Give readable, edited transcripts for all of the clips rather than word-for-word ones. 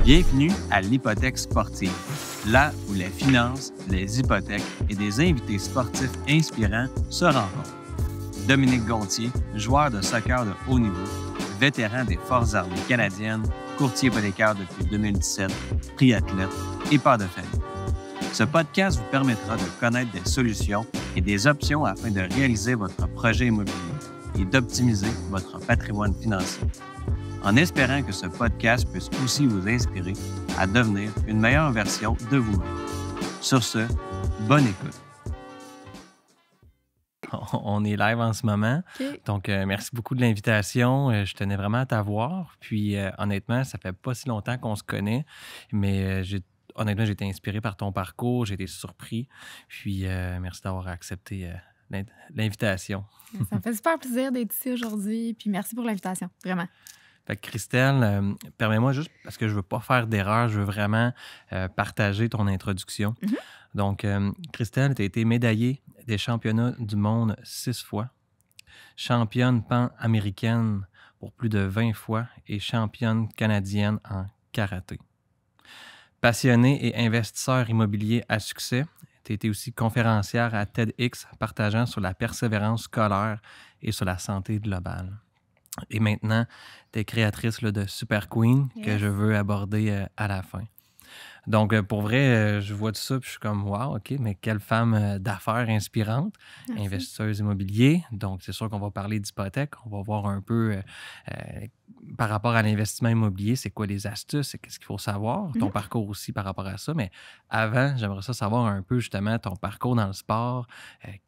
Bienvenue à l'Hypothèque sportive, là où les finances, les hypothèques et des invités sportifs inspirants se rencontrent. Dominique Gontier, joueur de soccer de haut niveau, vétéran des Forces armées canadiennes, courtier hypothécaire depuis 2017, triathlète et père de famille. Ce podcast vous permettra de connaître des solutions et des options afin de réaliser votre projet immobilier et d'optimiser votre patrimoine financier. En espérant que ce podcast puisse aussi vous inspirer à devenir une meilleure version de vous-même. Sur ce, bonne écoute. On est live en ce moment, donc merci beaucoup de l'invitation. Je tenais vraiment à t'avoir. Puis honnêtement, ça fait pas si longtemps qu'on se connaît, mais honnêtement, j'ai été inspiré par ton parcours, j'ai été surpris. Puis merci d'avoir accepté l'invitation. Ça me fait super plaisir d'être ici aujourd'hui, puis merci pour l'invitation, vraiment. Fait que Christelle, permets-moi juste, parce que je veux pas faire d'erreur, je veux vraiment partager ton introduction. Mm-hmm. Donc, Christelle, tu as été médaillée des championnats du monde 6 fois, championne pan-américaine pour plus de 20 fois et championne canadienne en karaté. Passionnée et investisseur immobilier à succès, tu as été aussi conférencière à TEDx partageant sur la persévérance scolaire et sur la santé globale. Et maintenant, tu es créatrice là, de Super Queen que je veux aborder à la fin. Donc, pour vrai, je vois tout ça puis je suis comme « Wow, OK, mais quelle femme d'affaires inspirante, investisseuse immobilier. » Donc, c'est sûr qu'on va parler d'hypothèque. On va voir un peu par rapport à l'investissement immobilier, c'est quoi les astuces, qu'est-ce qu'il faut savoir, ton parcours aussi par rapport à ça. Mais avant, j'aimerais ça savoir un peu justement ton parcours dans le sport.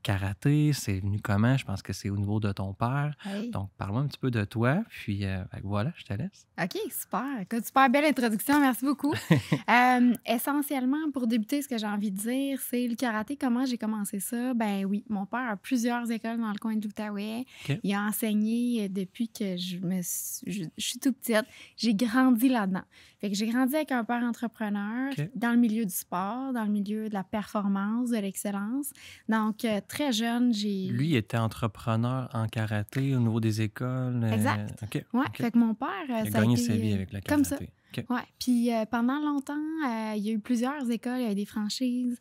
Karaté, c'est venu comment? Je pense que c'est au niveau de ton père. Oui. Donc, parle-moi un petit peu de toi. Puis voilà, je te laisse. OK, super. Écoute, super belle introduction. Merci beaucoup. Essentiellement, pour débuter, ce que j'ai envie de dire, c'est le karaté. Comment j'ai commencé ça? Ben oui, mon père a plusieurs écoles dans le coin de l'Outaouais. Okay. Il a enseigné depuis que je suis toute petite. J'ai grandi là-dedans. Fait que j'ai grandi avec un père entrepreneur dans le milieu du sport, dans le milieu de la performance, de l'excellence. Donc, très jeune, j'ai... Lui était entrepreneur en karaté au niveau des écoles. Exact. Oui, fait que mon père... Il a gagné sa vie avec le karaté. Comme ça. Oui, puis pendant longtemps, il y a eu plusieurs écoles, il y a eu des franchises,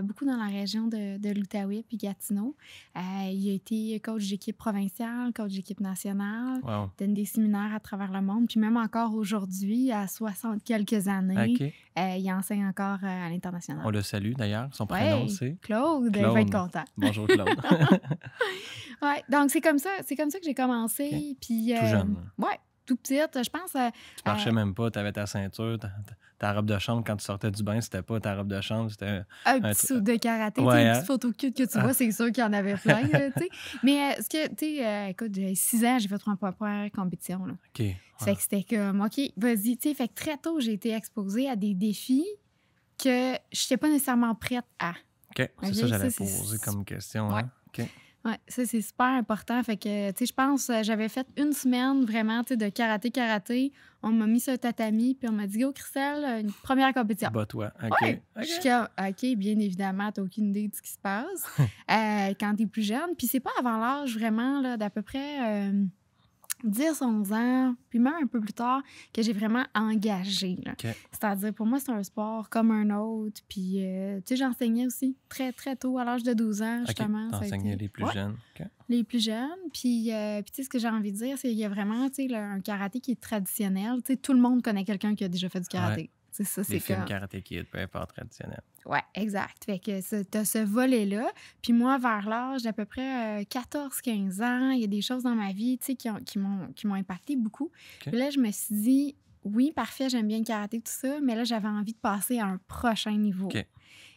beaucoup dans la région de l'Outaouais puis Gatineau. Il a été coach d'équipe provinciale, coach d'équipe nationale, donne des séminaires à travers le monde, puis même encore aujourd'hui, à 60 quelques années, il enseigne encore à l'international. On le salue d'ailleurs, son prénom c'est? Claude, il va être content. Bonjour Claude. Oui, donc c'est comme ça que j'ai commencé. Puis, tout jeune. Oui. Tout petite, je pense... Tu marchais même pas, tu avais ta ceinture, ta robe de chambre, quand tu sortais du bain, c'était pas ta robe de chambre, c'était... Un petit saut de karaté, une petite photo cute que tu vois, c'est sûr qu'il y en avait plein, tu sais. Mais ce que, tu sais, écoute, j'ai 6 ans, j'ai fait 3 premières compétitions, là. OK. Ça fait que c'était comme, OK, vas-y, tu sais, fait que très tôt, j'ai été exposée à des défis que je n'étais pas nécessairement prête à. OK, c'est ça que j'allais poser comme question, hein? OK. Oui, ça, c'est super important. Fait que, tu sais, je pense, j'avais fait une semaine vraiment, tu sais, de karaté. On m'a mis sur le tatami, puis on m'a dit, go, Christelle, une première compétition. Bat-toi. OK. Ouais. Je suis comme, OK, bien évidemment, t'as aucune idée de ce qui se passe quand t'es plus jeune. Puis c'est pas avant l'âge, vraiment, là, d'à peu près 10, 11 ans, puis même un peu plus tard, que j'ai vraiment engagé. C'est-à-dire, pour moi, c'est un sport comme un autre. Puis, tu sais, j'enseignais aussi très, très tôt, à l'âge de 12 ans, justement. T'enseignais les plus jeunes. Les plus jeunes. Puis, tu sais, ce que j'ai envie de dire, c'est qu'il y a vraiment, tu sais, un karaté qui est traditionnel. Tu sais, tout le monde connaît quelqu'un qui a déjà fait du karaté. C'est ça, c'est films Karate Kid, peu importe, traditionnel. Oui, exact. Fait que tu as ce volet-là. Puis moi, vers l'âge d'à peu près 14-15 ans, il y a des choses dans ma vie, tu sais, qui m'ont impacté beaucoup. Puis là, je me suis dit, oui, parfait, j'aime bien le karaté, tout ça, mais là, j'avais envie de passer à un prochain niveau.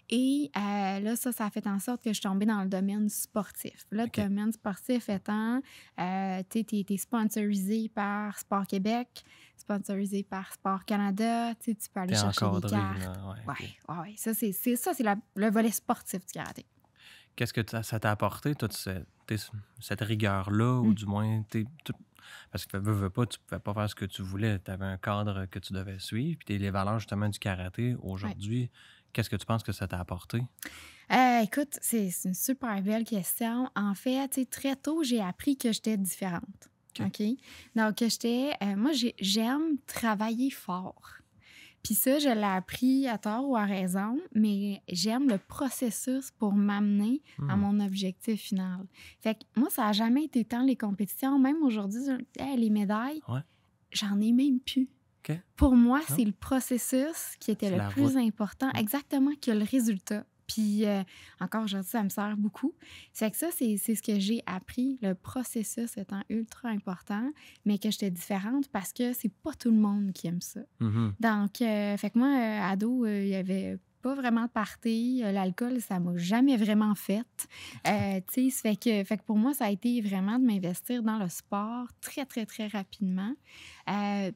Et là, ça a fait en sorte que je suis tombée dans le domaine sportif. Là, le domaine sportif étant, tu sais, t'es sponsorisé par Sport Québec, sponsorisé par Sport Canada, tu sais, tu peux aller chercher des cartes. Oui. Ça, c'est le volet sportif du karaté. Qu'est-ce que ça t'a apporté, toute cette rigueur-là, ou du moins, parce que veux pas, tu pouvais pas faire ce que tu voulais. Tu avais un cadre que tu devais suivre, puis les valeurs, justement, du karaté, aujourd'hui, qu'est-ce que tu penses que ça t'a apporté? Écoute, c'est une super belle question. En fait, très tôt, j'ai appris que j'étais différente. OK? Donc, moi, j'aime travailler fort. Puis ça, je l'ai appris à tort ou à raison, mais j'aime le processus pour m'amener à mon objectif final. Fait que moi, ça n'a jamais été tant les compétitions. Même aujourd'hui, les médailles, j'en ai même plus. Okay. Pour moi, c'est le processus qui était le plus important, exactement, que le résultat. Puis, encore aujourd'hui, ça me sert beaucoup. C'est que ça, c'est ce que j'ai appris, le processus étant ultra important, mais que j'étais différente parce que c'est pas tout le monde qui aime ça. Donc, fait que moi, ado, il y avait pas vraiment de party. L'alcool, ça m'a jamais vraiment fait. Tu sais, fait que pour moi, ça a été vraiment de m'investir dans le sport très, très, très rapidement.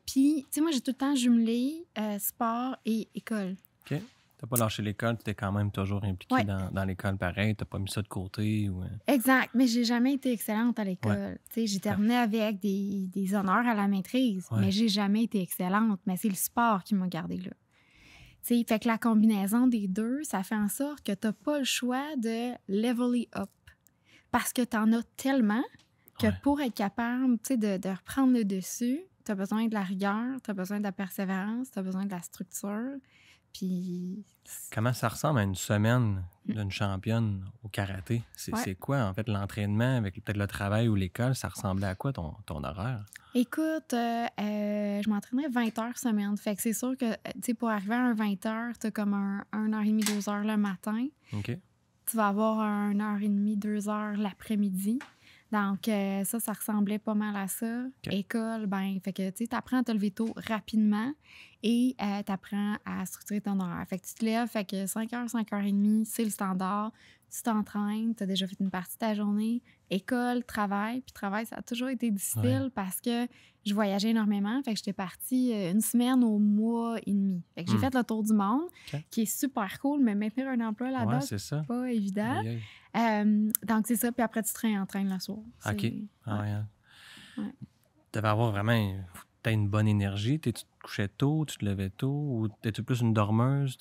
Puis, tu sais, moi, j'ai tout le temps jumelé sport et école. OK. T'as pas lâché l'école, tu étais quand même toujours impliquée dans l'école pareil, t'as pas mis ça de côté? Ou... Exact, mais j'ai jamais été excellente à l'école. J'ai terminé avec des honneurs à la maîtrise, mais j'ai jamais été excellente. Mais c'est le sport qui m'a gardée là. T'sais, fait que la combinaison des deux, ça fait en sorte que t'as pas le choix de leveler up. Parce que t'en as tellement que pour être capable de reprendre le dessus, t'as besoin de la rigueur, t'as besoin de la persévérance, t'as besoin de la structure. Puis... Comment ça ressemble à une semaine d'une championne au karaté? C'est quoi, en fait, l'entraînement avec peut-être le travail ou l'école? Ça ressemblait à quoi ton horaire? Écoute, je m'entraînais 20 heures semaine. Fait que c'est sûr que, tu sais, pour arriver à un 20 heures, t'as comme 1h30, 2 heures le matin. OK. Tu vas avoir 1h30, 2 heures l'après-midi. Donc, ça ressemblait pas mal à ça. Okay. École, fait que, tu sais, t'apprends à te lever tôt rapidement et t'apprends à structurer ton horaire. Fait que tu te lèves, fait que 5h, 5h30, c'est le standard. Tu t'entraînes, t'as déjà fait une partie de ta journée. École, travail. Puis travail, ça a toujours été difficile parce que je voyageais énormément. Fait que j'étais partie une semaine au mois et demi. Fait que j'ai fait le tour du monde, qui est super cool, mais maintenir un emploi là-bas, c'est pas évident. Donc, c'est ça. Puis après, tu te réentraînes le soir. OK. Tu devais avoir vraiment une bonne énergie. Tu te couchais tôt, tu te levais tôt, ou t'es-tu plus une dormeuse?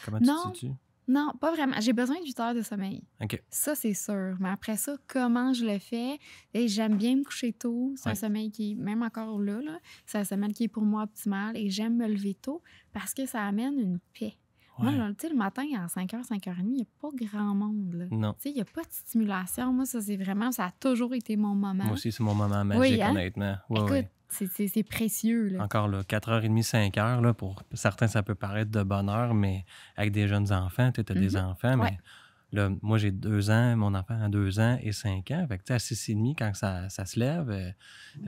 Comment tu te situes? Non, pas vraiment. J'ai besoin de 8 heures de sommeil. OK. Ça, c'est sûr. Mais après ça, comment je le fais? Et j'aime bien me coucher tôt. C'est un sommeil qui, même encore là, c'est un sommeil qui est pour moi optimal. Et j'aime me lever tôt parce que ça amène une paix. Moi, le matin, à 5h, 5h30, il n'y a pas grand monde. Là. Non. Il n'y a pas de stimulation. Moi, ça a toujours été mon moment. Moi aussi, c'est mon moment magique, honnêtement. Écoute, c'est précieux. Là. Encore là, 4h30, 5h, là, pour certains, ça peut paraître de bonne heure, mais avec des jeunes enfants, tu as des enfants, mais là, moi, j'ai 2 ans, mon enfant a 2 ans et 5 ans. Fait que, à 6h30, quand ça se lève,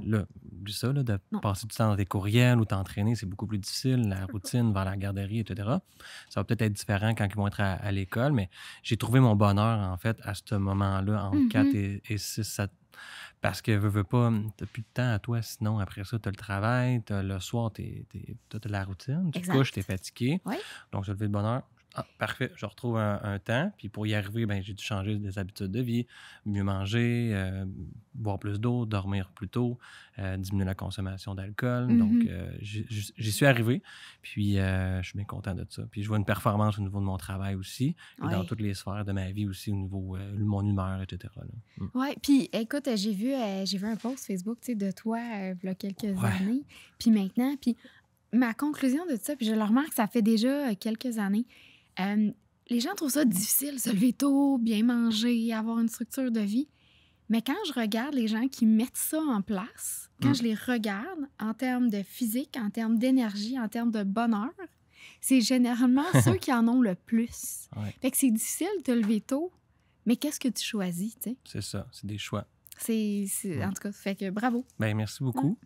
là, ça, là, de passer du temps dans des courriels ou t'entraîner, c'est beaucoup plus difficile. La routine vers la garderie, etc. Ça va peut-être être différent quand ils vont être à l'école, mais j'ai trouvé mon bonheur, en fait, à ce moment-là, entre 4 et 6, 7. Parce que, veux pas, t'as plus de temps à toi, sinon, après ça, t'as le travail, le soir, t'as la routine, tu te couches, t'es fatigué. Donc, je lever de bonne heure. Ah, parfait, je retrouve un temps. Puis pour y arriver, j'ai dû changer des habitudes de vie, mieux manger, boire plus d'eau, dormir plus tôt, diminuer la consommation d'alcool. Donc, j'y suis arrivé. Puis, je suis bien content de ça. Puis, je vois une performance au niveau de mon travail aussi, et dans toutes les sphères de ma vie aussi, au niveau de mon humeur, etc. Oui, puis écoute, j'ai vu un post Facebook de toi il y a quelques années. Puis maintenant, puis ma conclusion de ça, puis je le remarque, ça fait déjà quelques années. Les gens trouvent ça difficile, se lever tôt, bien manger, avoir une structure de vie. Mais quand je regarde les gens qui mettent ça en place, quand je les regarde en termes de physique, en termes d'énergie, en termes de bonheur, c'est généralement ceux qui en ont le plus. Fait que c'est difficile de te lever tôt, mais qu'est-ce que tu choisis, tu sais? C'est ça, c'est des choix. En tout cas, fait que bravo. Merci beaucoup.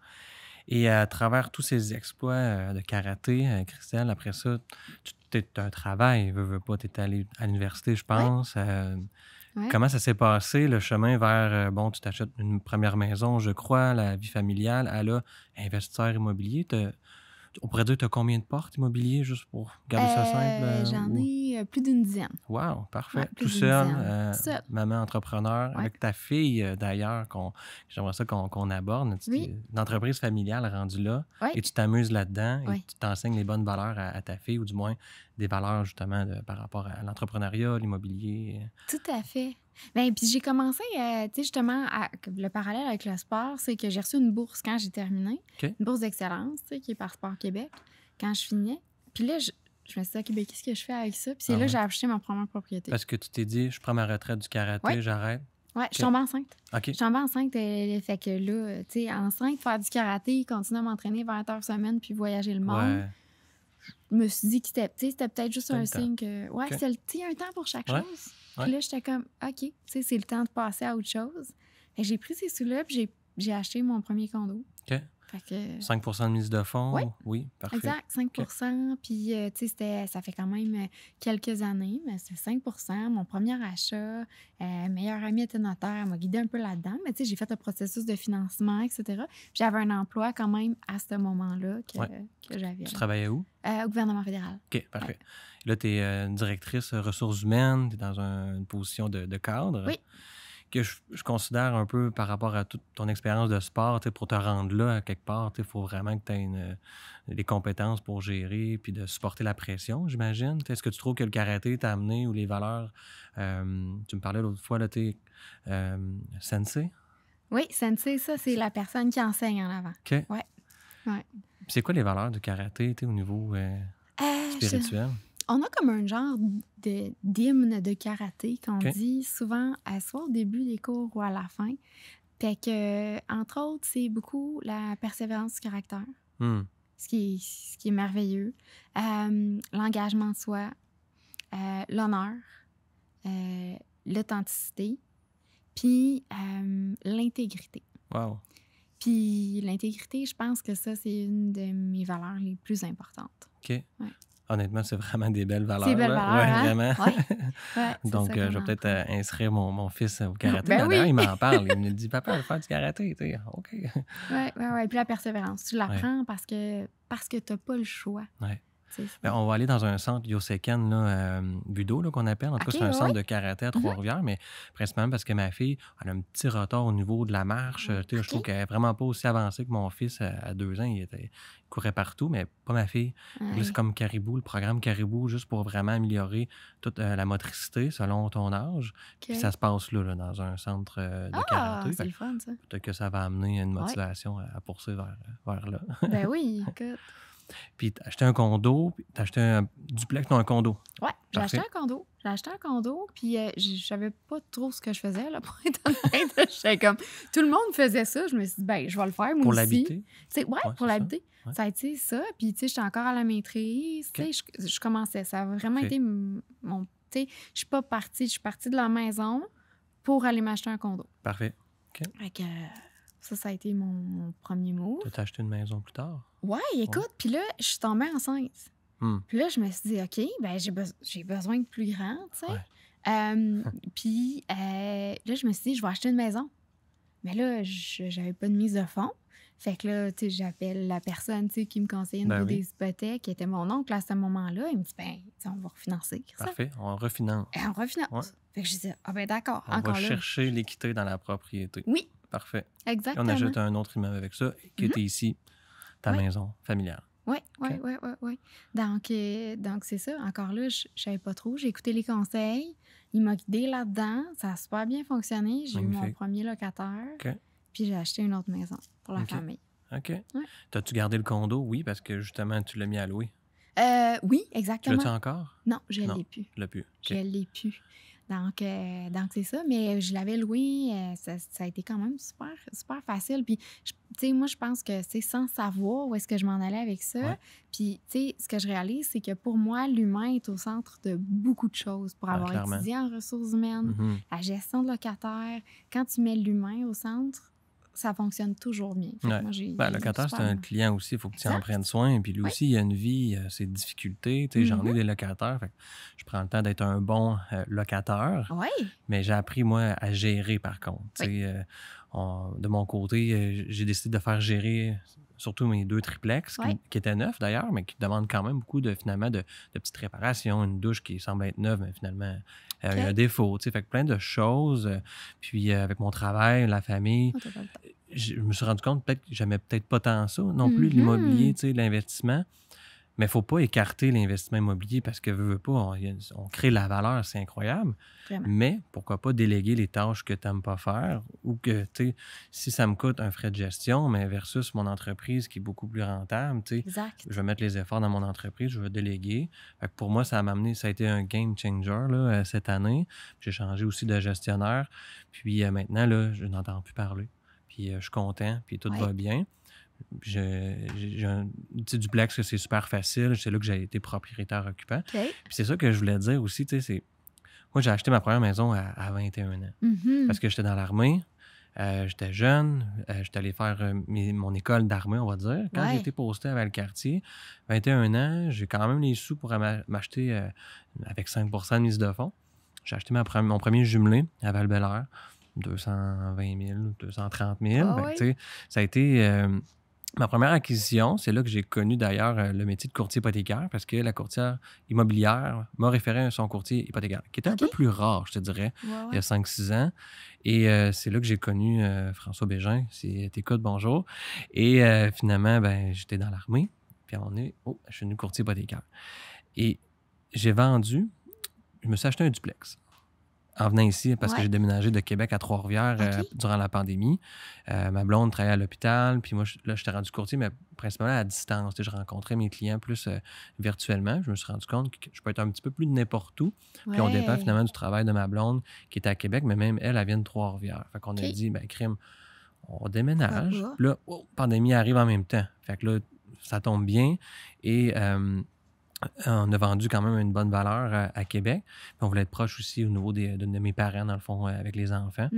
Et à travers tous ces exploits de karaté, Christelle, après ça, tu as un travail, veux pas, tu es allée à l'université, je pense. Comment ça s'est passé, le chemin vers, tu t'achètes une première maison, je crois, la vie familiale, à là, investisseur immobilier. On pourrait dire que tu as combien de portes immobiliers, juste pour garder ça simple? J'en ai plus d'une dizaine. Wow, parfait. Tout seul, maman entrepreneur, avec ta fille, d'ailleurs, j'aimerais ça qu'on aborde. Une entreprise familiale rendue là, et tu t'amuses là-dedans, et tu t'enseignes les bonnes valeurs à ta fille, ou du moins des valeurs, justement, par rapport à l'entrepreneuriat, l'immobilier. Tout à fait. Bien, puis j'ai commencé, justement, le parallèle avec le sport, c'est que j'ai reçu une bourse quand j'ai terminé. Une bourse d'excellence, qui est par Sport Québec, quand je finis. Puis là, je me suis dit, OK, ben, qu'est-ce que je fais avec ça? Puis c'est Ah là que ouais. j'ai acheté ma première propriété. Parce que tu t'es dit, je prends ma retraite du karaté, j'arrête. Ouais, je suis tombée enceinte. OK. Je suis tombée enceinte, fait que là, tu sais, enceinte, faire du karaté, continuer à m'entraîner 20 heures semaine, puis voyager le monde. Ouais. Je me suis dit que c'était peut-être juste un le temps. signe que. Ouais, OK. c'était un temps pour chaque Ouais. chose. Ouais. Puis là, j'étais comme, OK, tu sais, c'est le temps de passer à autre chose. Fait que j'ai pris ces sous-là, puis j'ai acheté mon premier condo. OK. Fait que. 5 de mise de fonds? Ouais. Oui, parfait. Exact, 5 Puis, tu sais, ça fait quand même quelques années, mais c'est 5 mon premier achat. Meilleure amie était notaire, elle m'a guidée un peu là-dedans. Mais, tu sais, j'ai fait un processus de financement, etc. J'avais un emploi quand même à ce moment-là que j'avais. Tu travaillais où? Au gouvernement fédéral. OK, parfait. Là, tu es directrice ressources humaines, tu es dans une position de cadre. Oui. Que je considère un peu par rapport à toute ton expérience de sport, pour te rendre là, à quelque part, il faut vraiment que tu aies les compétences pour gérer puis de supporter la pression, j'imagine. Est-ce que tu trouves que le karaté t'a amené ou les valeurs... tu me parlais l'autre fois, là, sensei? Oui, sensei, ça, c'est la personne qui enseigne en avant. OK. Ouais. Puis c'est quoi les valeurs du karaté au niveau spirituel? On a comme un genre d'hymne de karaté qu'on OK. dit souvent soit au début des cours ou à la fin. Fait que, entre autres, c'est beaucoup la persévérance du caractère, ce qui est merveilleux. L'engagement de soi, l'honneur, l'authenticité, puis l'intégrité. Wow. Puis l'intégrité, je pense que ça, c'est une de mes valeurs les plus importantes. OK. Ouais. Honnêtement, c'est vraiment des belles valeurs. C'est belles valeurs, ouais, hein? Vraiment. Ouais, Donc, je vais peut-être inscrire mon fils au karaté. Ben oui. D'ailleurs, il m'en parle. Il me dit, papa, je vais faire du karaté. Tu sais. OK. Oui. Puis la persévérance, tu l'apprends parce que tu n'as pas le choix. Ouais. C'est ça. Ben, on va aller dans un centre Yosekan, là, Budo, là, qu'on appelle. En tout cas, c'est un centre de karaté à Trois-Rivières, mais principalement parce que ma fille, elle a un petit retard au niveau de la marche. Tu sais, je trouve qu'elle n'est vraiment pas aussi avancée que mon fils à 2 ans. Il courait partout, mais pas ma fille. Ouais. Là, c'est comme Caribou, le programme Caribou, juste pour vraiment améliorer toute la motricité selon ton âge. Puis ça se passe là, dans un centre de karaté. C'est le fun, ça. Peut-être que ça va amener une motivation à poursuivre vers là. Ben oui, écoute. Puis t'as acheté un condo, puis t'as acheté un duplex, non, un condo. Ouais, j'ai Parfait. acheté un condo, puis je savais pas trop ce que je faisais, là, pour être honnête. J'étais comme, tout le monde faisait ça. Je me suis dit, ben, je vais le faire, moi Pour aussi. l'habiter? Ouais, pour l'habiter. Ouais. Ça a été ça. Puis, tu sais, j'étais encore à la maîtrise. Tu sais, je commençais. Ça a vraiment été mon... Tu sais, je suis pas partie. Je suis partie de la maison pour aller m'acheter un condo. Parfait. OK. Fait que ça a été mon premier mot. T'as acheté une maison plus tard? Ouais, écoute, puis là, je suis tombée enceinte. Puis là, je me suis dit, OK, ben j'ai besoin de plus grand, tu sais. Ouais. Puis là, je me suis dit, je vais acheter une maison. Mais là, j'avais pas de mise de fonds. Fait que là, tu sais, j'appelle la personne, tu sais, qui me conseillait une des hypothèques, qui était mon oncle à ce moment-là. Il me dit, ben, on va refinancer. Parfait, on refinance. Et on refinance. Ouais. Fait que je dis, ah ben d'accord, on va chercher l'équité dans la propriété. Oui. Parfait. Exactement. On achète un autre immeuble avec ça, qui était ici, ta maison familiale. Oui. Donc, c'est ça. Encore là, je savais pas trop. J'ai écouté les conseils. Il m'a guidée là-dedans. Ça a super bien fonctionné. J'ai eu mon premier locataire. Puis j'ai acheté une autre maison pour la famille. OK. Ouais. T'as-tu gardé le condo? Oui, parce que justement, tu l'as mis à louer. Oui, exactement. Tu l'as-tu encore? Non, je ne l'ai plus. Tu l'as plus. Je ne l'ai plus. Donc c'est ça. Mais je l'avais loué. Ça a été quand même super, super facile. Puis, tu sais, moi, je pense que c'est sans savoir où est-ce que je m'en allais avec ça. Ouais. Puis, tu sais, ce que je réalise, c'est que pour moi, l'humain est au centre de beaucoup de choses. Pour avoir étudié en ressources humaines, la gestion de locataires, quand tu mets l'humain au centre, ça fonctionne toujours bien. Ouais. Moi, le locataire, c'est un client aussi. Il faut que tu en prennes soin. Puis lui aussi, il a une vie, ses difficultés. Tu sais, j'en ai des locataires. Fait que je prends le temps d'être un bon locataire. Oui. Mais j'ai appris, moi, à gérer, par contre. Tu sais, de mon côté, j'ai décidé de faire gérer surtout mes 2 triplex, qui étaient neufs d'ailleurs, mais qui demandent quand même beaucoup de petites réparations. Une douche qui semble être neuve, mais finalement, il y a un défaut. Tu sais, fait que plein de choses. Puis avec mon travail, la famille, je me suis rendu compte peut-être que j'aimais peut-être pas tant ça non plus, l'immobilier, tu sais, l'investissement. Mais il ne faut pas écarter l'investissement immobilier parce que, veut pas, on crée la valeur, c'est incroyable. Vraiment. Mais pourquoi pas déléguer les tâches que tu n'aimes pas faire ou que, tu sais, si ça me coûte un frais de gestion, mais versus mon entreprise qui est beaucoup plus rentable, tu sais, Exact. je vais mettre les efforts dans mon entreprise, je vais déléguer. Fait que pour moi, ça a été un game changer là, cette année. J'ai changé aussi de gestionnaire. Puis maintenant, là, je n'entends plus parler. Puis je suis content, puis tout va bien. J'ai un petit duplex que c'est super facile. C'est là que j'ai été propriétaire occupant. Okay. Puis c'est ça que je voulais dire aussi, tu sais, c'est... Moi, j'ai acheté ma première maison à 21 ans. Parce que j'étais dans l'armée, j'étais jeune, j'étais allé faire mon école d'armée, on va dire. Quand j'ai été posté à Valcartier, 21 ans, j'ai quand même les sous pour m'acheter avec 5 % de mise de fonds. J'ai acheté mon premier jumelé à Val-Bélair, 220 000, 230 000. Ah, Fait que, ça a été ma première acquisition. C'est là que j'ai connu d'ailleurs le métier de courtier hypothécaire parce que la courtière immobilière m'a référé à son courtier hypothécaire, qui était un peu plus rare, je te dirais, il y a 5-6 ans. Et c'est là que j'ai connu François Bégin, si t'écoutes, bonjour. Et finalement, j'étais dans l'armée, puis à un moment donné, je suis devenu courtier hypothécaire. Et j'ai vendu, je me suis acheté un duplex en venant ici, parce que j'ai déménagé de Québec à Trois-Rivières durant la pandémie. Ma blonde travaillait à l'hôpital, puis moi, là, j'étais rendu courtier, mais principalement à distance. Je rencontrais mes clients plus virtuellement. Je me suis rendu compte que je peux être un petit peu plus de n'importe où. Puis on dépend finalement du travail de ma blonde qui était à Québec, mais même elle vient de Trois-Rivières. Fait qu'on a dit, crime, on déménage. Puis là, pandémie arrive en même temps. Fait que là, ça tombe bien. Et... on a vendu quand même une bonne valeur à Québec. Puis on voulait être proche aussi au niveau de mes parents, dans le fond, avec les enfants.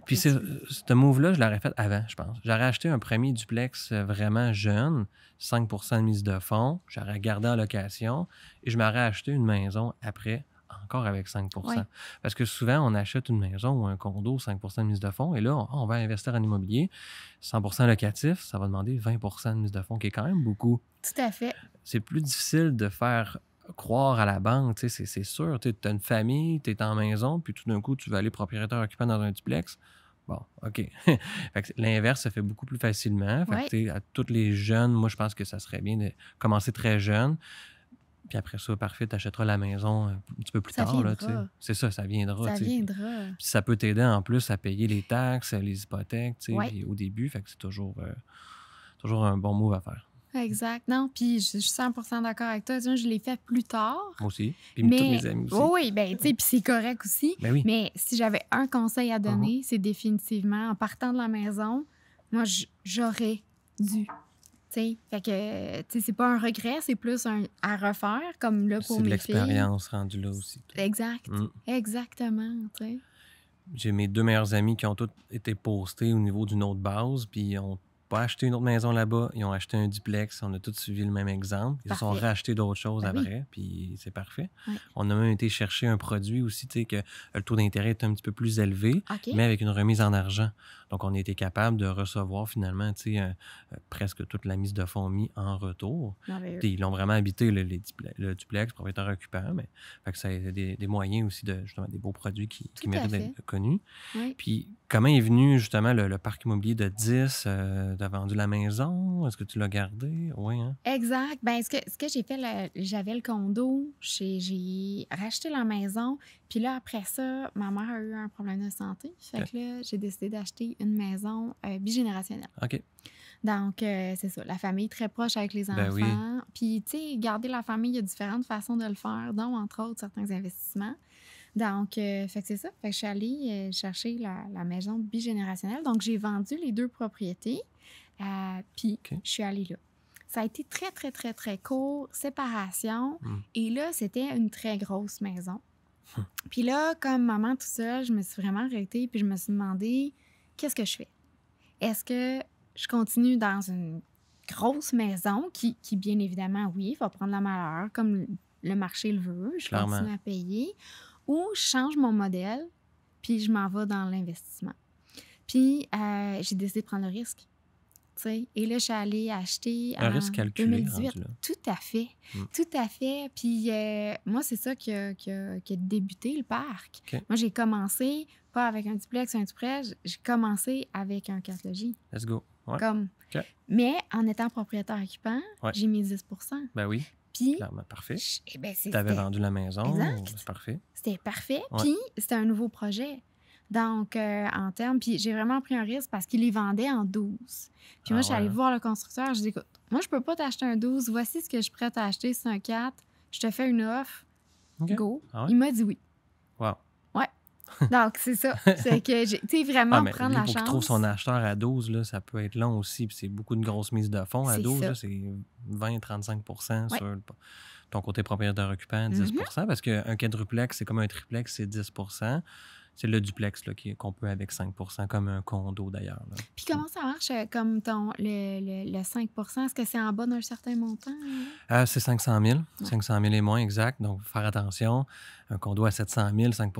Puis ce move-là, je l'aurais fait avant, je pense. J'aurais acheté un premier duplex vraiment jeune, 5 % de mise de fonds. J'aurais gardé en location et je m'aurais acheté une maison après, encore avec 5 %. Parce que souvent, on achète une maison ou un condo, 5 % de mise de fonds, et là, on va investir en immobilier. 100 % locatif, ça va demander 20 % de mise de fonds, qui est quand même beaucoup. Tout à fait. C'est plus difficile de faire croire à la banque, tu sais, c'est sûr. Tu as une famille, tu es en maison, puis tout d'un coup, tu vas aller propriétaire occupant dans un duplex. Bon, OK. Fait que l'inverse se fait beaucoup plus facilement. Fait que, tu sais, à tous les jeunes, moi, je pense que ça serait bien de commencer très jeune. Puis après ça, parfait, tu achèteras la maison un petit peu plus tard. Là, c'est ça, ça viendra. Ça viendra. Puis ça peut t'aider en plus à payer les taxes, les hypothèques, tu sais, au début. Fait que c'est toujours un bon move à faire. Exact. Non, puis je suis 100% d'accord avec toi. Je l'ai fait plus tard. Moi aussi. Puis tous mes amis aussi. Oui, bien, tu sais, puis c'est correct aussi. Ben oui. Mais si j'avais un conseil à donner, c'est définitivement, en partant de la maison, moi, j'aurais dû. T'sais, fait que, c'est pas un regret, c'est plus à refaire, comme là pour mes filles. C'est de l'expérience rendue là aussi. Exact. Exactement, tu sais. J'ai mes 2 meilleurs amis qui ont tous été postés au niveau d'une autre base, puis ils ont pas acheté une autre maison là-bas, ils ont acheté un duplex, on a tous suivi le même exemple. Ils se sont rachetés d'autres choses après, puis c'est parfait. On a même été chercher un produit aussi, tu sais, que le taux d'intérêt est un petit peu plus élevé, mais avec une remise en argent. Donc, on a été capable de recevoir finalement, tu sais, presque toute la mise de fonds mis en retour. Puis, ils l'ont vraiment habité, le duplex, propriétaire occupant, mais fait que ça a des moyens aussi, justement, des beaux produits qui méritent d'être connus. Puis, comment est venu justement le parc immobilier de 10? Tu as vendu la maison? Est-ce que tu l'as gardé? Oui, hein? Exact. Bien, ce que j'ai fait, j'avais le condo, j'ai racheté la maison, puis là, après ça, ma mère a eu un problème de santé. Fait que là, j'ai décidé d'acheter une maison bigénérationnelle. OK. Donc, c'est ça, la famille très proche avec les enfants. Puis, tu sais, garder la famille, il y a différentes façons de le faire, dont, entre autres, certains investissements. Donc, fait que c'est ça. Fait que je suis allée chercher la maison bigénérationnelle. Donc, j'ai vendu les 2 propriétés. Puis, je suis allée là. Ça a été très, très, très, très court. Séparation. Et là, c'était une très grosse maison. Puis là, comme maman tout seul, je me suis vraiment arrêtée puis je me suis demandé, qu'est-ce que je fais? Est-ce que je continue dans une grosse maison qui bien évidemment, oui, va prendre la valeur comme le marché le veut. Je continue à payer. Ou je change mon modèle puis je m'en vais dans l'investissement. Puis, j'ai décidé de prendre le risque. T'sais. Et là, je suis allée acheter en 2018. Tout à fait. Tout à fait. Puis, moi, c'est ça qui a débuté le parc. Moi, j'ai commencé, pas avec un duplex, un duplex, j'ai commencé avec un 4 logis. Let's go. Comme OK. Mais en étant propriétaire occupant, Ouais. j'ai mis 10 Ben oui, Puis, clairement, parfait. eh ben, Tu avais vendu la maison, Exact. c'est parfait. C'était parfait. Ouais. Puis, c'était un nouveau projet. Donc, en termes, puis j'ai vraiment pris un risque parce qu'il les vendait en 12. Puis moi, je suis allée voir le constructeur. Je dis, écoute, moi, je peux pas t'acheter un 12. Voici ce que je suis prête à acheter. C'est un 4. Je te fais une offre. OK. Go. Ah ouais? Il m'a dit oui. Wow. Ouais. Donc, c'est ça. C'est que j'ai, tu sais, vraiment mais prendre lui, la pour chance. qu'il trouve son acheteur à 12, là, ça peut être long aussi. Puis c'est beaucoup de grosses mises de fonds. À C'est 12, ça. là, c'est 20-35 Ouais. sur ton côté propriétaire occupant, 10 parce qu'un quadruplex, c'est comme un triplex, c'est 10 C'est le duplex là, qu'on peut avec 5 comme un condo d'ailleurs. Là. Puis comment ça marche comme le 5 Est-ce que c'est en bas d'un certain montant? C'est 500 000. 500 000 et moins, exact. Donc, faut faire attention. Un condo à 700 000, 5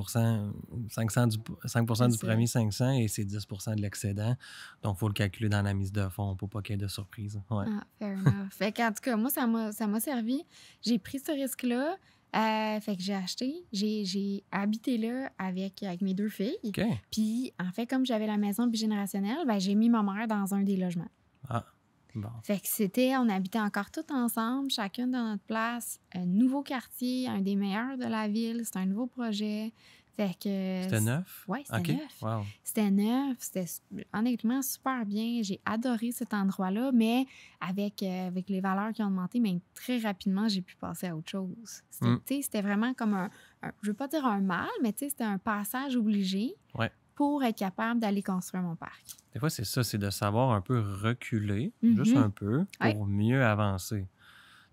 du premier, 500 et c'est 10 de l'excédent. Donc, il faut le calculer dans la mise de fonds pour pas qu'il y ait de surprise. Ouais. Ah, fair enough. Fait qu'en tout cas, moi, ça m'a servi. J'ai pris ce risque-là. Fait que j'ai acheté. J'ai habité là avec mes 2 filles. OK. Puis, en fait, comme j'avais la maison bigénérationnelle, ben, j'ai mis ma mère dans un des logements. Ah, bon. Fait que on habitait encore toutes ensemble, chacune dans notre place. Un nouveau quartier, un des meilleurs de la ville. C'était un nouveau projet. Fait que... C'était neuf? Oui, c'était neuf. Wow. C'était neuf. C'était honnêtement super bien. J'ai adoré cet endroit-là, mais avec les valeurs qui ont augmenté, mais très rapidement, j'ai pu passer à autre chose. C'était vraiment comme je veux pas dire un mal, mais c'était un passage obligé pour être capable d'aller construire mon parc. Des fois, c'est ça, c'est de savoir un peu reculer, juste un peu, pour mieux avancer.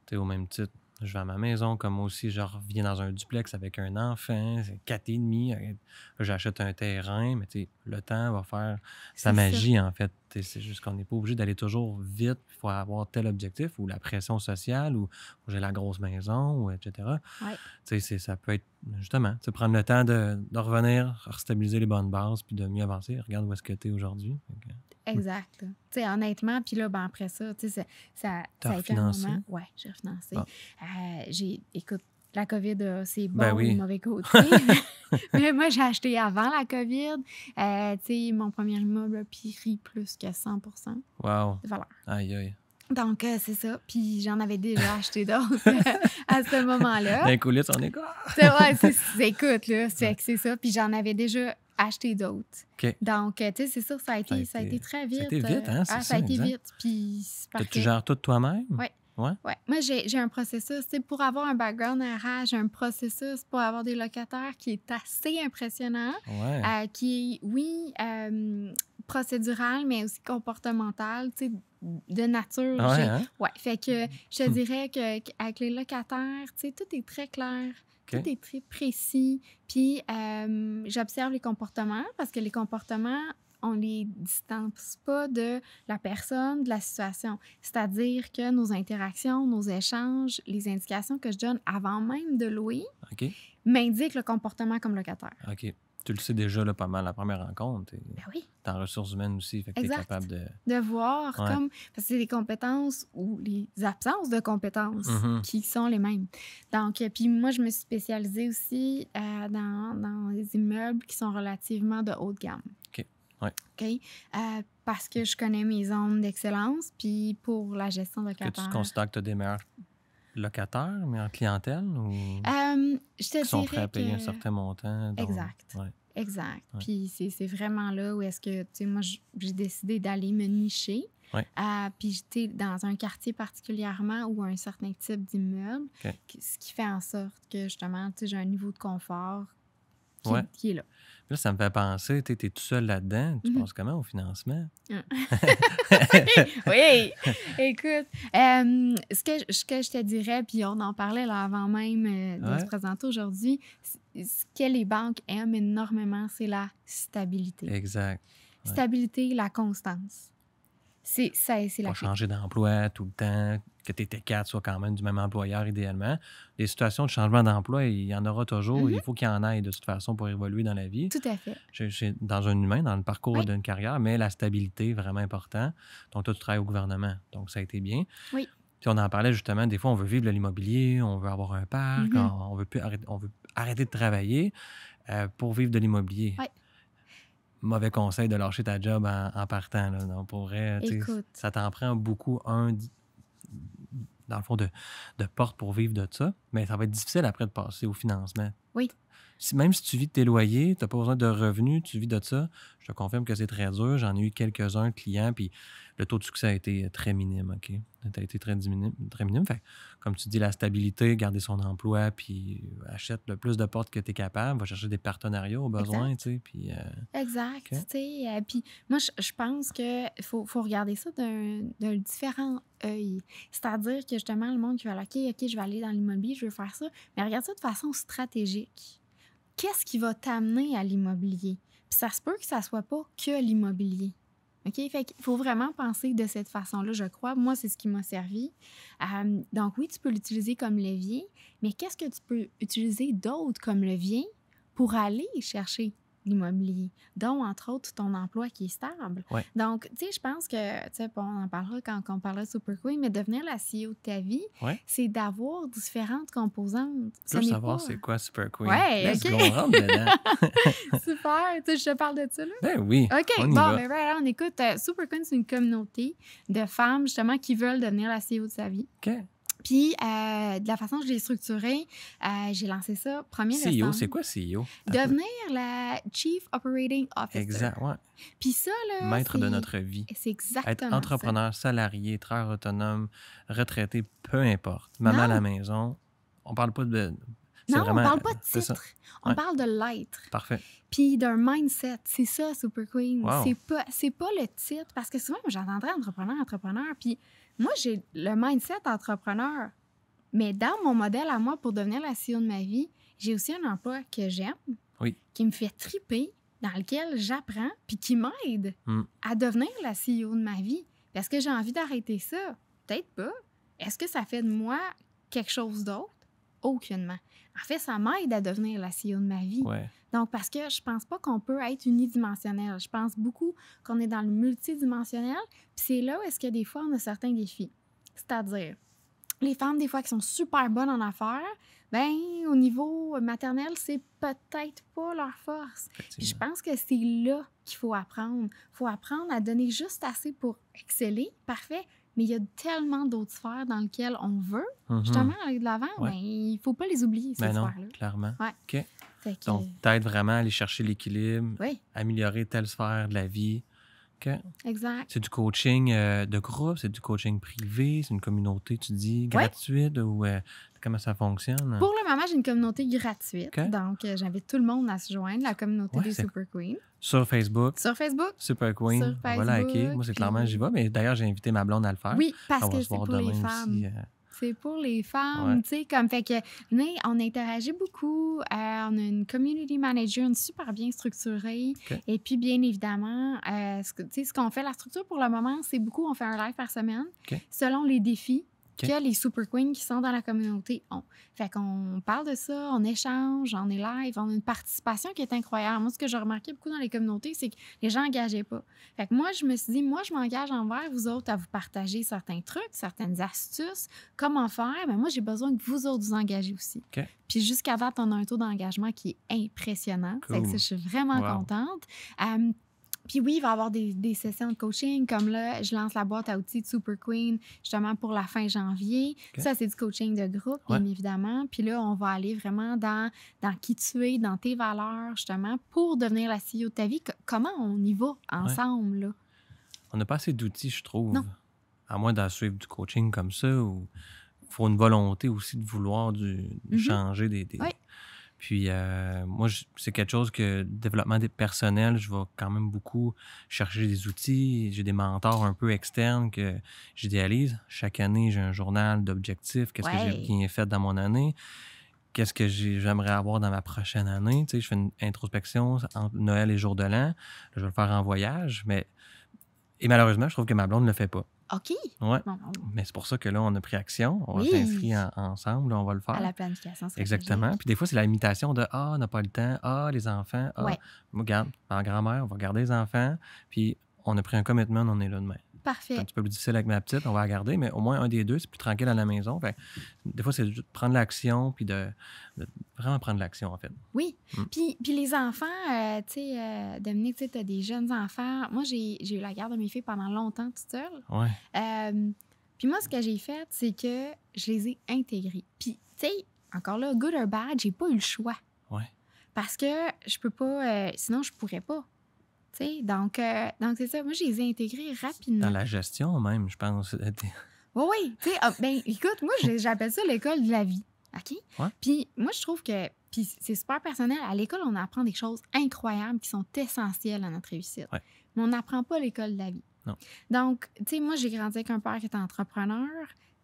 Tu sais, au même titre. Je vais à ma maison, comme moi aussi, je reviens dans un duplex avec un enfant, c'est 4,5. J'achète un terrain, mais le temps va faire sa magie, en fait. C'est juste qu'on n'est pas obligé d'aller toujours vite, il faut avoir tel objectif, ou la pression sociale, ou j'ai la grosse maison, ou etc. Ouais. Ça peut être, justement, prendre le temps de revenir, restabiliser les bonnes bases, puis de mieux avancer. Regarde où est-ce que tu es aujourd'hui. Exact. Honnêtement, puis là, après ça, ça a été un moment... Oui, j'ai refinancé. Écoute, la COVID, c'est bon ou mauvais côté. Mais moi, j'ai acheté avant la COVID. Mon premier immeuble a pris plus que 100 wow. de valeur. Aïe, aïe. Donc, c'est ça. Puis j'en avais déjà acheté d'autres à ce moment-là. Dans les coulisses, on est quoi? Écoute, là, c'est ça. Puis j'en avais déjà acheté d'autres. Okay. Donc, c'est ça, ça a été très vite. Ça a été vite, hein? Ça a été vite, puis c'est parfait. Tu gères tout toi-même? Oui. Ouais. Moi, j'ai un processus. Pour avoir un background RH, j'ai un processus pour avoir des locataires qui est assez impressionnant, qui est, oui, procédural, mais aussi comportemental, de nature. Fait que je te dirais qu'avec les locataires, tout est très clair. Tout est très précis. Puis, j'observe les comportements parce que les comportements, on les distance pas de la personne, de la situation. C'est-à-dire que nos interactions, nos échanges, les indications que je donne avant même de louer m'indiquent le comportement comme locataire. OK. Tu le sais déjà là, pas mal la première rencontre. Ben oui. T'es en ressources humaines aussi, fait que t'es capable de voir comme... Parce que c'est les compétences ou les absences de compétences qui sont les mêmes. Donc, puis moi, je me suis spécialisée aussi dans les immeubles qui sont relativement de haute gamme. OK. Ouais. OK? Parce que je connais mes zones d'excellence, puis pour la gestion de locataires. Que tu considères que tu as des meilleurs locataires, mais en clientèle? Ou je te qui sont prêts à payer un certain montant? Donc, exact. Exact. Puis c'est vraiment là où est-ce que, tu sais, moi, j'ai décidé d'aller me nicher. Puis j'étais dans un quartier particulièrement ou un certain type d'immeuble, ce qui fait en sorte que, justement, tu sais, j'ai un niveau de confort qui est là. Là, ça me fait penser, tu es tout seul là-dedans. Tu penses comment au financement? Oui! Écoute, ce que je te dirais, puis on en parlait là avant même de se présenter aujourd'hui, ce que les banques aiment énormément, c'est la stabilité. Exact. Stabilité, la constance. C'est la pas changer d'emploi tout le temps, que tes T4 soient quand même du même employeur idéalement. Les situations de changement d'emploi, il y en aura toujours. Il faut qu'il y en ait de toute façon pour évoluer dans la vie. Tout à fait. Dans un humain, dans le parcours d'une carrière, mais la stabilité, vraiment important. Donc, toi, tu travailles au gouvernement. Donc, ça a été bien. Oui. Puis on en parlait justement, des fois, on veut vivre de l'immobilier, on veut avoir un parc, on veut arrêter de travailler pour vivre de l'immobilier. Oui. mauvais conseil de lâcher ta job en partant. Là. Donc, pour vrai, Écoute. ça t'en prend beaucoup, dans le fond, de porte pour vivre de ça. Mais ça va être difficile après de passer au financement. Oui. Même si tu vis de tes loyers, tu n'as pas besoin de revenus, tu vis de ça, je te confirme que c'est très dur. J'en ai eu quelques-uns clients, puis le taux de succès a été très minime, OK? Ça a été très minime. Fait, comme tu dis, la stabilité, garder son emploi, puis achète le plus de portes que tu es capable, va chercher des partenariats au besoin, tu sais, puis... Exact, OK. tu sais. Puis moi, je pense qu'il faut regarder ça d'un différent œil. C'est-à-dire que justement, le monde qui va aller, OK, je vais aller dans l'immobilier, je veux faire ça, mais regarde ça de façon stratégique. Qu'est-ce qui va t'amener à l'immobilier? Puis ça se peut que ça soit pas que l'immobilier. OK? Fait qu'il faut vraiment penser de cette façon-là, je crois. Moi, c'est ce qui m'a servi. Donc oui, tu peux l'utiliser comme levier, mais qu'est-ce que tu peux utiliser d'autre comme levier pour aller chercher l'immobilier, dont, entre autres, ton emploi qui est stable. Ouais. Donc, tu sais, je pense que, tu sais, on en parlera quand on parlera de Super Queen, mais devenir la CEO de ta vie, c'est d'avoir différentes composantes. Je veux savoir c'est quoi Super Queen. Ouais, Let's OK. go, on rentre dedans. Super. Tu sais, je te parle de ça, là? Ben oui, OK, on y bon, va. ben right on écoute. Super Queen, c'est une communauté de femmes, justement, qui veulent devenir la CEO de sa vie. OK. Puis, de la façon que je l'ai structuré, j'ai lancé ça 1er CEO, décembre. c'est quoi CEO? Devenir la Chief Operating Officer. Exact, ouais. Puis ça, là, Maître de notre vie. c'est exactement Être entrepreneur, salarié, travailleur autonome, retraité, peu importe. Maman à la maison. On parle pas de... Non, vraiment... on parle pas de c'est ça. titre. On parle de l'être. Parfait. Puis d'un mindset. C'est ça, Super Queen. Wow. C'est pas le titre. Parce que souvent, j'entendrais entrepreneur. Puis moi, j'ai le mindset entrepreneur. Mais dans mon modèle à moi, pour devenir la CEO de ma vie, j'ai aussi un emploi que j'aime, qui me fait triper, dans lequel j'apprends, puis qui m'aide à devenir la CEO de ma vie. Est-ce que j'ai envie d'arrêter ça? Peut-être pas. Est-ce que ça fait de moi quelque chose d'autre? Aucunement. En fait, ça m'aide à devenir la CEO de ma vie. Ouais. Donc, parce que je pense pas qu'on peut être unidimensionnel. Je pense beaucoup qu'on est dans le multidimensionnel. Puis c'est là où est-ce que des fois, on a certains défis. C'est-à-dire, les femmes, des fois, qui sont super bonnes en affaires, ben au niveau maternel, c'est peut-être pas leur force. Puis je pense que c'est là qu'il faut apprendre. Il faut apprendre à donner juste assez pour exceller. Parfait. Mais il y a tellement d'autres sphères dans lesquelles on veut justement aller de l'avant. Ben, il ne faut pas les oublier, ces sphères-là. Clairement. Ouais. OK. Fait que... Donc, t'aides vraiment à aller chercher l'équilibre, améliorer telle sphère de la vie. OK. Exact. C'est du coaching de groupe, c'est du coaching privé, c'est une communauté, tu dis, gratuite ou comment ça fonctionne? Pour le moment, j'ai une communauté gratuite. OK. Donc, j'invite tout le monde à se joindre, la communauté des c'est Super Queen. Sur Facebook. Sur Facebook. Super Queen. Sur On va liker. Moi, c'est clairement, j'y vais. Mais d'ailleurs, j'ai invité ma blonde à le faire. Oui, parce on va que se c'est voir pour les demain femmes. aussi, C'est pour les femmes, tu sais, comme fait que, on interagit beaucoup, on a une community manager, une super bien structurée, et puis bien évidemment, ce qu'on fait, la structure pour le moment, c'est beaucoup, on fait un live par semaine, selon les défis que les Super Queens qui sont dans la communauté ont. Fait qu'on parle de ça, on échange, on est live, on a une participation qui est incroyable. Moi, ce que j'ai remarqué beaucoup dans les communautés, c'est que les gens n'engageaient pas. Fait que moi, je me suis dit, moi, je m'engage envers vous autres à vous partager certains trucs, certaines astuces, comment faire. Mais moi, j'ai besoin que vous autres vous engagez aussi. Puis jusqu'à date, on a un taux d'engagement qui est impressionnant. Fait que ça, je suis vraiment contente. Puis oui, il va y avoir des sessions de coaching, comme là, je lance la boîte à outils de Super Queen, justement pour la fin janvier. Ça, c'est du coaching de groupe, bien évidemment. Puis là, on va aller vraiment dans qui tu es, dans tes valeurs, justement, pour devenir la CEO de ta vie. Comment on y va ensemble, là? On n'a pas assez d'outils, je trouve. Non. À moins d'en suivre du coaching comme ça, ou il faut une volonté aussi de vouloir changer des... Puis, moi, c'est quelque chose que, développement personnel, je vais quand même beaucoup chercher des outils. J'ai des mentors un peu externes que j'idéalise. Chaque année, j'ai un journal d'objectifs. Qu'est-ce que j'ai bien fait dans mon année? Qu'est-ce que j'aimerais avoir dans ma prochaine année? Tu sais, je fais une introspection entre Noël et Jour de l'An. Là, je vais le faire en voyage, Et malheureusement, je trouve que ma blonde ne le fait pas. OK. Ouais. Mais c'est pour ça que là, on a pris action. On s'inscrit ensemble. Là, on va le faire. À la planification stratégique. Exactement. Puis des fois, c'est la limitation de « Ah, on n'a pas le temps. Ah, les enfants. Ah. » Moi, regarde, en grand-mère, on va garder les enfants. Puis on a pris un commitment, on est là demain. Parfait. C'est un petit peu plus difficile avec ma petite, on va la garder, mais au moins un des deux, c'est plus tranquille à la maison. Fait, des fois, c'est de prendre l'action, puis de vraiment prendre l'action, en fait. Oui. Puis les enfants, tu sais, Dominique, tu as des jeunes enfants. Moi, j'ai eu la garde de mes filles pendant longtemps toute seule. Ouais. Puis moi, ce que j'ai fait, c'est que je les ai intégrés. Puis, tu sais, encore là, good or bad, j'ai pas eu le choix. Ouais. Parce que je peux pas, sinon je pourrais pas. Tu sais, donc c'est ça. Moi, je les ai intégrés rapidement. Dans la gestion, même, je pense. Oui. Tu sais, ben, écoute, moi, j'appelle ça l'école de la vie. OK? Ouais. Puis moi, je trouve que, puis c'est super personnel, à l'école, on apprend des choses incroyables qui sont essentielles à notre réussite. Ouais. Mais on n'apprend pas l'école de la vie. Non. Donc, tu sais, moi, j'ai grandi avec un père qui était entrepreneur,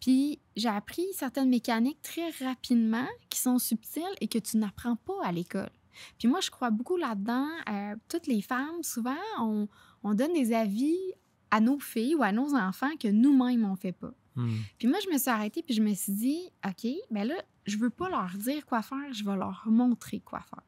puis j'ai appris certaines mécaniques très rapidement qui sont subtiles et que tu n'apprends pas à l'école. Puis moi, je crois beaucoup là-dedans. Toutes les femmes, souvent, on donne des avis à nos filles ou à nos enfants que nous-mêmes, on ne fait pas. Puis moi, je me suis arrêtée puis je me suis dit, OK, bien là, je veux pas leur dire quoi faire, je vais leur montrer quoi faire.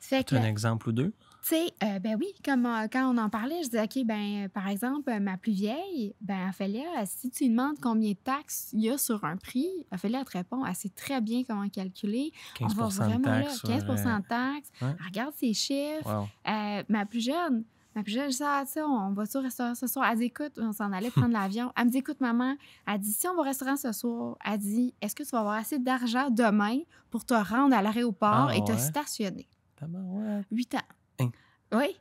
Fait que, un exemple ou deux? Tu sais, ben oui, comme quand on en parlait, je disais, OK, ben par exemple, ma plus vieille, ben Ophélia, si tu lui demandes combien de taxes il y a sur un prix, Ophélia, elle te répond, elle sait très bien comment calculer. 15 on va de vraiment taxes, là, 15 de taxes. Ouais. Elle regarde ses chiffres. Wow. Ma plus jeune, je dis, on va au restaurant ce soir. Elle dit, écoute, on s'en allait prendre l'avion. Elle me dit, écoute, maman, elle dit, si on va au restaurant ce soir, elle dit, est-ce que tu vas avoir assez d'argent demain pour te rendre à l'aéroport et te stationner? 8 ans. Hein? Oui.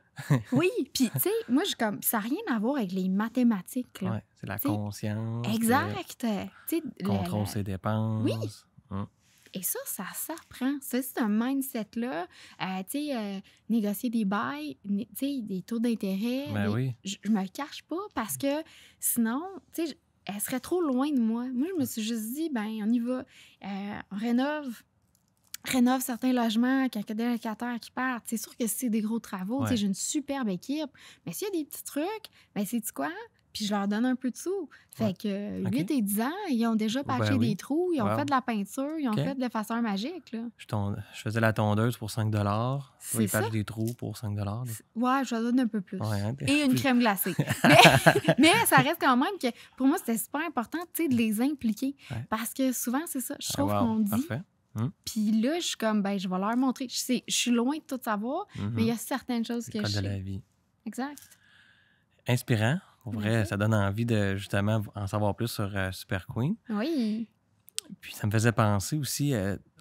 Oui. Puis, tu sais, moi, ça n'a rien à voir avec les mathématiques. Là. Ouais, c'est la conscience. Exact. Contrôle ses dépenses. Oui. Et ça s'apprend. Ça, c'est un mindset-là. Tu sais, négocier des bails, tu sais, des taux d'intérêt. Ben oui. Je me cache pas parce que sinon, tu sais, elle serait trop loin de moi. Moi, je me suis juste dit, ben on y va. On rénove certains logements, quand il y a des locataires qui partent. C'est sûr que c'est des gros travaux. Ouais. J'ai une superbe équipe. Mais s'il y a des petits trucs, ben c'est quoi? Puis je leur donne un peu de sous. Fait que 8 et 10 ans, ils ont déjà patché des trous, ils ont fait de la peinture, ils ont fait de l'effaceur magique. Là. Je faisais la tondeuse pour 5 C'est ils ça. patchent des trous pour 5 Ouais, je leur donne un peu plus. Ouais, hein, et une crème glacée. mais ça reste quand même que pour moi, c'était super important de les impliquer. Ouais. Parce que souvent, c'est ça. Je trouve qu'on dit. Parfait. Puis là, je suis comme, ben, je vais leur montrer. Je suis loin de tout savoir, mais il y a certaines choses que je sais. de la vie. Exact. Inspirant. Pour vrai, Merci. ça donne envie de justement en savoir plus sur Super Queen. Oui. Puis ça me faisait penser aussi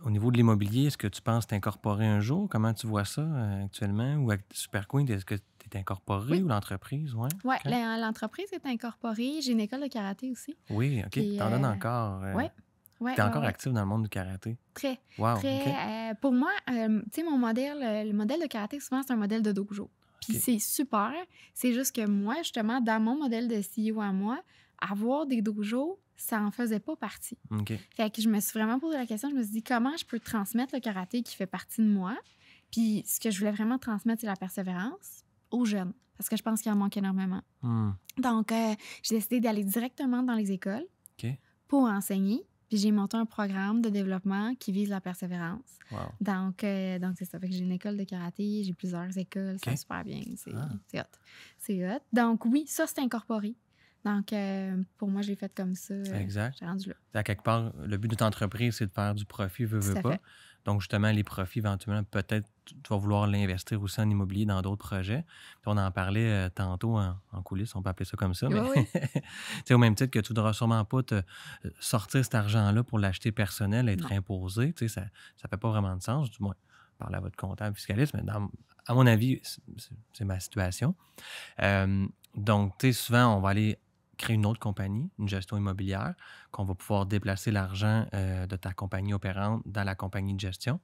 au niveau de l'immobilier, est-ce que tu penses t'incorporer un jour? Comment tu vois ça actuellement? Ou avec Super Queen, est-ce que tu es incorporé ou l'entreprise? Oui, L'entreprise est incorporée. J'ai une école de karaté aussi. Oui, OK. Tu t'en donnes encore. Oui. Tu es encore active dans le monde du karaté. Très. Wow, très. OK. Pour moi, tu sais, mon modèle, le modèle de karaté, souvent, c'est un modèle de dojo. Puis c'est super. C'est juste que moi, justement, dans mon modèle de CEO à moi, avoir des dojos, ça en faisait pas partie. OK. Fait que je me suis vraiment posé la question, je me suis dit, comment je peux transmettre le karaté qui fait partie de moi? Puis ce que je voulais vraiment transmettre, c'est la persévérance aux jeunes, parce que je pense qu'il en manque énormément. Donc, j'ai décidé d'aller directement dans les écoles pour enseigner. Puis j'ai monté un programme de développement qui vise la persévérance. Wow. Donc c'est ça. Fait que j'ai une école de karaté, j'ai plusieurs écoles, ça va super bien. C'est hot. C'est hot. Donc oui, ça, c'est incorporé. Donc pour moi, je l'ai fait comme ça. Exact. J'ai rendu là. À quelque part, le but de ton entreprise, c'est de faire du profit, veux pas. Fait. Donc, justement, les profits, éventuellement, peut-être tu vas vouloir l'investir aussi en immobilier dans d'autres projets. Puis on en parlait tantôt en coulisses, on peut appeler ça comme ça. Mais au même titre que tu ne devras sûrement pas te sortir cet argent-là pour l'acheter personnel, être imposé. Ça ne fait pas vraiment de sens, du moins, parler à votre comptable fiscaliste. Mais à mon avis, c'est ma situation. Donc, souvent, on va aller créer une autre compagnie, une gestion immobilière, qu'on va pouvoir déplacer l'argent de ta compagnie opérante dans la compagnie de gestion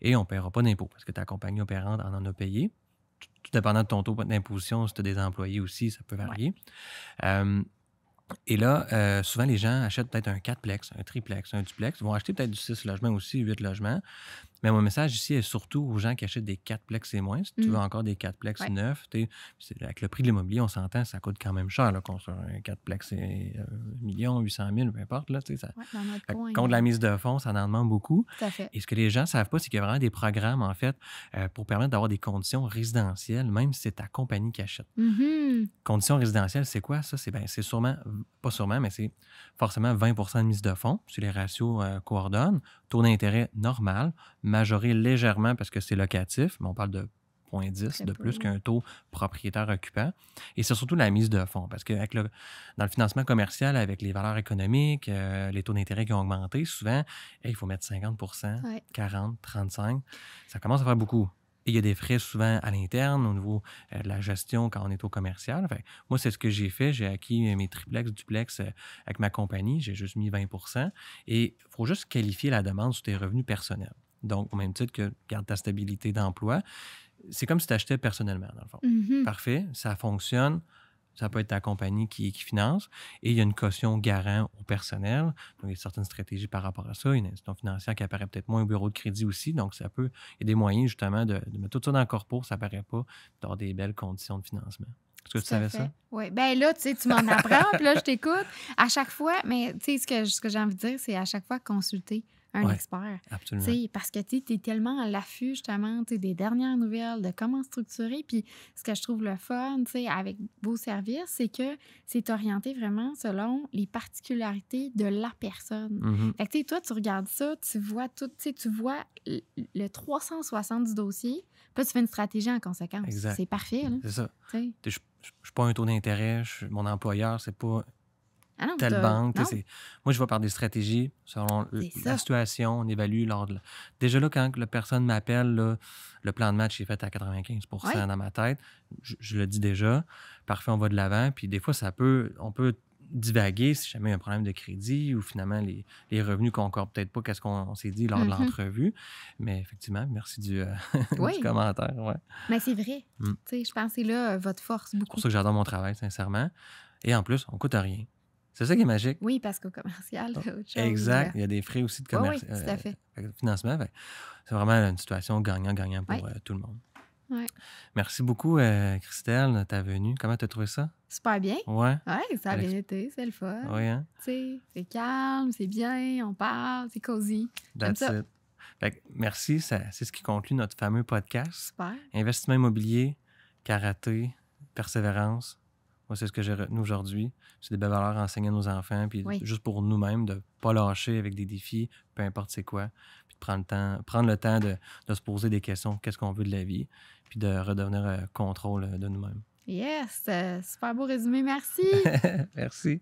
et on ne paiera pas d'impôt parce que ta compagnie opérante en a payé. Tout dépendant de ton taux d'imposition, si tu as des employés aussi, ça peut varier. Et là, souvent, les gens achètent peut-être un 4plex, un triplex, un duplex. Ils vont acheter peut-être du 6 logements aussi, 8 logements. Mais mon message ici est surtout aux gens qui achètent des 4plex et moins. Si tu veux encore des 4plex Ouais. neufs, avec le prix de l'immobilier, on s'entend, ça coûte quand même cher, là, construire un 4plex et 1 million, 800 000, peu importe. Là, ça... Ouais, dans notre Fait que coin. contre la mise de fonds, ça en demande beaucoup. Tout à fait. Et ce que les gens ne savent pas, c'est qu'il y a vraiment des programmes, en fait, pour permettre d'avoir des conditions résidentielles, même si c'est ta compagnie qui achète. Conditions résidentielles, c'est quoi, ça? C'est sûrement, pas sûrement, mais c'est forcément 20 de mise de fonds, si les ratios coordonnent. Taux d'intérêt normal, majoré légèrement parce que c'est locatif, mais on parle de 0,10 de plus qu'un taux propriétaire occupant. Et c'est surtout la mise de fonds, parce que dans le financement commercial, avec les valeurs économiques, les taux d'intérêt qui ont augmenté, souvent, il faut mettre 50 40 35 ça commence à faire beaucoup. Et il y a des frais souvent à l'interne au niveau de la gestion quand on est au commercial. Fait, moi, c'est ce que j'ai fait. J'ai acquis mes triplex, duplex avec ma compagnie. J'ai juste mis 20 et il faut juste qualifier la demande sur tes revenus personnels. Donc, au même titre que garde ta stabilité d'emploi, c'est comme si tu achetais personnellement, dans le fond. Parfait, ça fonctionne. Ça peut être ta compagnie qui finance et il y a une caution garant au personnel. Donc, il y a certaines stratégies par rapport à ça. Il y a une institution financière qui apparaît peut-être moins au bureau de crédit aussi. Donc, il y a des moyens justement de mettre tout ça dans le corpo, ça paraît pas, d'avoir des belles conditions de financement. Est-ce que tu savais ça? Oui. Bien là, tu m'en apprends, puis là, je t'écoute. À chaque fois, mais tu sais, ce que j'ai envie de dire, c'est à chaque fois consulter un expert. Absolument. Parce que tu es tellement à l'affût, justement, des dernières nouvelles, de comment structurer. Puis ce que je trouve le fun, avec vos services, c'est que c'est orienté vraiment selon les particularités de la personne. Fait que toi, tu regardes ça, tu vois tout, tu vois le 360 du dossier, puis tu fais une stratégie en conséquence. Exact. C'est parfait, là. C'est ça. Je ne suis pas un taux d'intérêt, mon employeur, c'est pas... telle banque. Moi, je vais par des stratégies selon la situation. On évalue Déjà là, quand la personne m'appelle, là, le plan de match est fait à 95 dans ma tête. Je le dis déjà. Parfait, on va de l'avant. Puis des fois, on peut divaguer si jamais il y a un problème de crédit ou finalement les revenus concordent peut-être pas qu'est-ce qu'on s'est dit lors de l'entrevue. Mais effectivement, merci du commentaire. Ouais. Mais c'est vrai. Je pense que c'est là votre force beaucoup. C'est pour ça que j'adore mon travail, sincèrement. Et en plus, on ne coûte rien. C'est ça qui est magique. Oui, parce qu'au commercial, c'est autre chose. Exact. Il y a des frais aussi de commerce. Oui, tout à fait. Financement. C'est vraiment une situation gagnant-gagnant pour tout le monde. Ouais. Merci beaucoup, Christelle, de ta venue. Comment tu as trouvé ça? Super bien. Oui. Oui, ça a bien été. C'est le fun. Oui, hein? C'est calme, c'est bien, on parle, c'est cosy. That's it. Fait que, merci. C'est ce qui conclut notre fameux podcast. Super. Investissement immobilier, karaté, persévérance. Moi, c'est ce que j'ai retenu aujourd'hui. C'est des belles valeurs à enseigner à nos enfants, puis juste pour nous-mêmes, de ne pas lâcher avec des défis, peu importe c'est quoi, puis de prendre le temps de se poser des questions, qu'est-ce qu'on veut de la vie, puis de redevenir contrôle de nous-mêmes. Yes! Super beau résumé, merci! Merci.